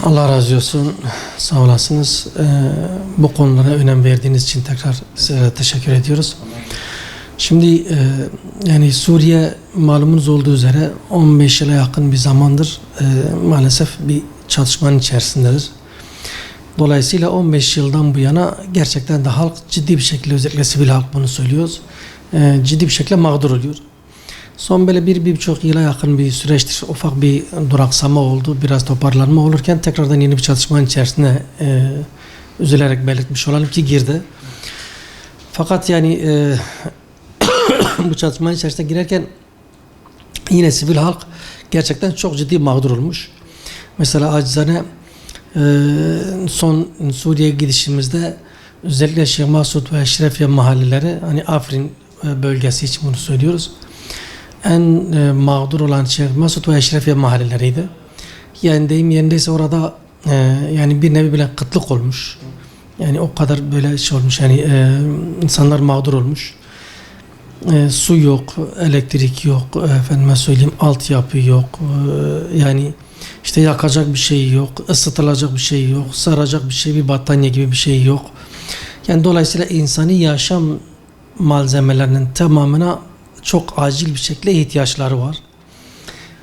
Allah razı olsun. Sağ olasınız. Bu konulara önem verdiğiniz için tekrar size teşekkür ediyoruz. Şimdi yani Suriye malumunuz olduğu üzere 15 yıla yakın bir zamandır maalesef bir çatışmanın içerisindedir. Dolayısıyla 15 yıldan bu yana gerçekten de halk ciddi bir şekilde, özellikle sivil halk bunu söylüyoruz, ciddi bir şekilde mağdur oluyor. Son böyle bir buçuk yıla yakın bir süreçtir. Ufak bir duraksama oldu, biraz toparlanma olurken tekrardan yeni bir çatışmanın içerisine üzülerek belirtmiş olalım ki girdi. Fakat yani bu çatışmanın içerisine girerken yine sivil halk gerçekten çok ciddi mağdur olmuş. Mesela acizane son Suriye gidişimizde özellikle Şeyh Masud ve Eşrefiye mahalleleri, hani Afrin bölgesi için bunu söylüyoruz, en mağdur olan Şeyh Masud ve Eşrefiye mahalleleriydi. Yani deyim yerindeyse orada yani bir nevi bile kıtlık olmuş. Yani o kadar böyle şey olmuş, yani insanlar mağdur olmuş. Su yok, elektrik yok, efendime söyleyeyim altyapı yok. Yani işte yakacak bir şey yok, ısıtılacak bir şey yok, saracak bir şey, bir battaniye gibi bir şey yok. Yani dolayısıyla insani yaşam malzemelerinin tamamına çok acil bir şekilde ihtiyaçları var.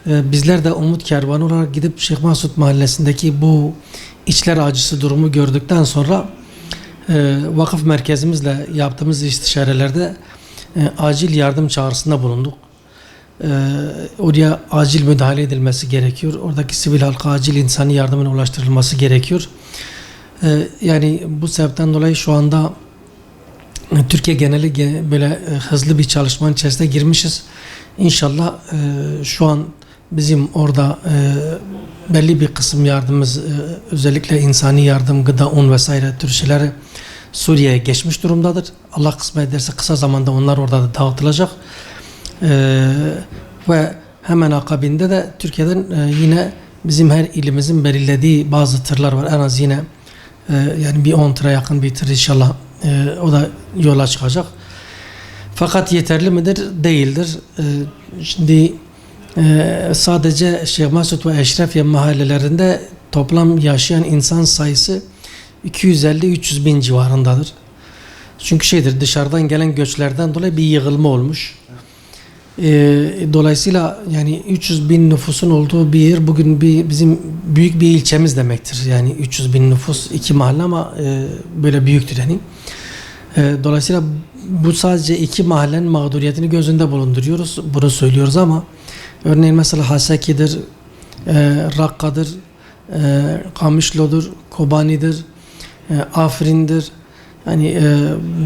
Bizler de Umut Kervanı olarak gidip Şeyh Masud mahallesindeki bu içler acısı durumu gördükten sonra vakıf merkezimizle yaptığımız istişarelerde acil yardım çağrısında bulunduk. Oraya acil müdahale edilmesi gerekiyor. Oradaki sivil halka acil insani yardımın ulaştırılması gerekiyor. Yani bu sebepten dolayı şu anda Türkiye geneli böyle hızlı bir çalışmanın içerisine girmişiz. İnşallah şu an bizim orada belli bir kısım yardımımız, özellikle insani yardım, gıda, un vesaire tür şeyleri Suriye'ye geçmiş durumdadır. Allah kısmet ederse kısa zamanda onlar orada da dağıtılacak. Ve hemen akabinde de Türkiye'den yine bizim her ilimizin belirlediği bazı tırlar var. En az yine yani bir 10 tıra yakın bir tır inşallah o da yola çıkacak. Fakat yeterli midir? Değildir. Şimdi sadece Şeyh Masud ve Eşrefiye mahallelerinde toplam yaşayan insan sayısı 250-300 bin civarındadır. Çünkü dışarıdan gelen göçlerden dolayı bir yığılma olmuş. Dolayısıyla yani 300 bin nüfusun olduğu bir yer bugün bizim büyük bir ilçemiz demektir. Yani 300 bin nüfus, 2 mahalle ama böyle büyüktür yani. Dolayısıyla bu sadece 2 mahallenin mağduriyetini göz önünde bulunduruyoruz. Bunu söylüyoruz ama örneğin mesela Haseki'dir, Rakka'dır, Kamışlo'dur, Kobani'dir, Afrin'dir. Yani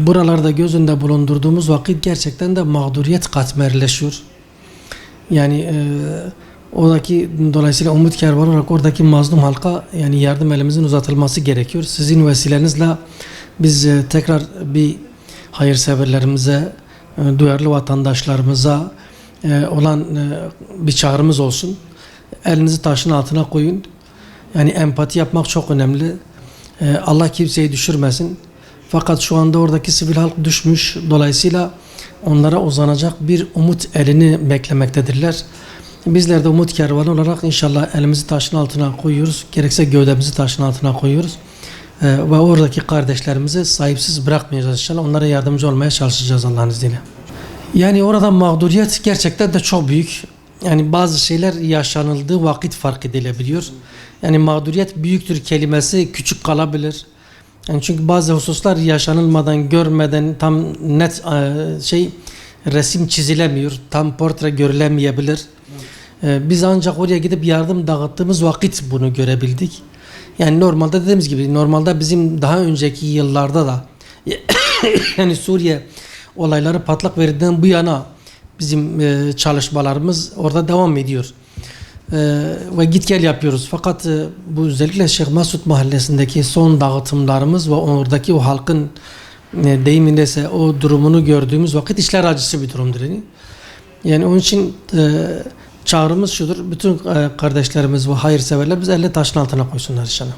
buralarda göz önünde bulundurduğumuz vakit gerçekten de mağduriyet katmerleşiyor. Yani dolayısıyla Umut Kervanı olarak oradaki mazlum halka yani yardım elimizin uzatılması gerekiyor. Sizin vesilenizle biz tekrar bir hayırseverlerimize, duyarlı vatandaşlarımıza olan bir çağrımız olsun. Elinizi taşın altına koyun. Yani empati yapmak çok önemli. Allah kimseyi düşürmesin. Fakat şu anda oradaki sivil halk düşmüş. Dolayısıyla onlara uzanacak bir umut elini beklemektedirler. Bizler de Umut Kervanı olarak inşallah elimizi taşın altına koyuyoruz. Gerekse gövdemizi taşın altına koyuyoruz. Ve oradaki kardeşlerimizi sahipsiz bırakmayacağız inşallah. Onlara yardımcı olmaya çalışacağız Allah'ın izniyle. Yani orada mağduriyet gerçekten de çok büyük. Yani bazı şeyler yaşanıldığı vakit fark edilebiliyor. Yani mağduriyet büyüktür kelimesi küçük kalabilir. Yani çünkü bazı hususlar yaşanılmadan, görmeden tam net resim çizilemiyor, tam portre görülemeyebilir. Biz ancak oraya gidip yardım dağıttığımız vakit bunu görebildik. Yani normalde dediğimiz gibi, normalde bizim daha önceki yıllarda da yani Suriye olayları patlak verdiğinden bu yana bizim çalışmalarımız orada devam ediyor. Ve git gel yapıyoruz. Fakat bu özellikle Şeyh Masud mahallesindeki son dağıtımlarımız ve oradaki o halkın deyimindeyse o durumunu gördüğümüz vakit içler acısı bir durumdur. Yani onun için çağrımız şudur. Bütün kardeşlerimiz ve hayırseverler biz elle taşın altına koysunlar inşallah.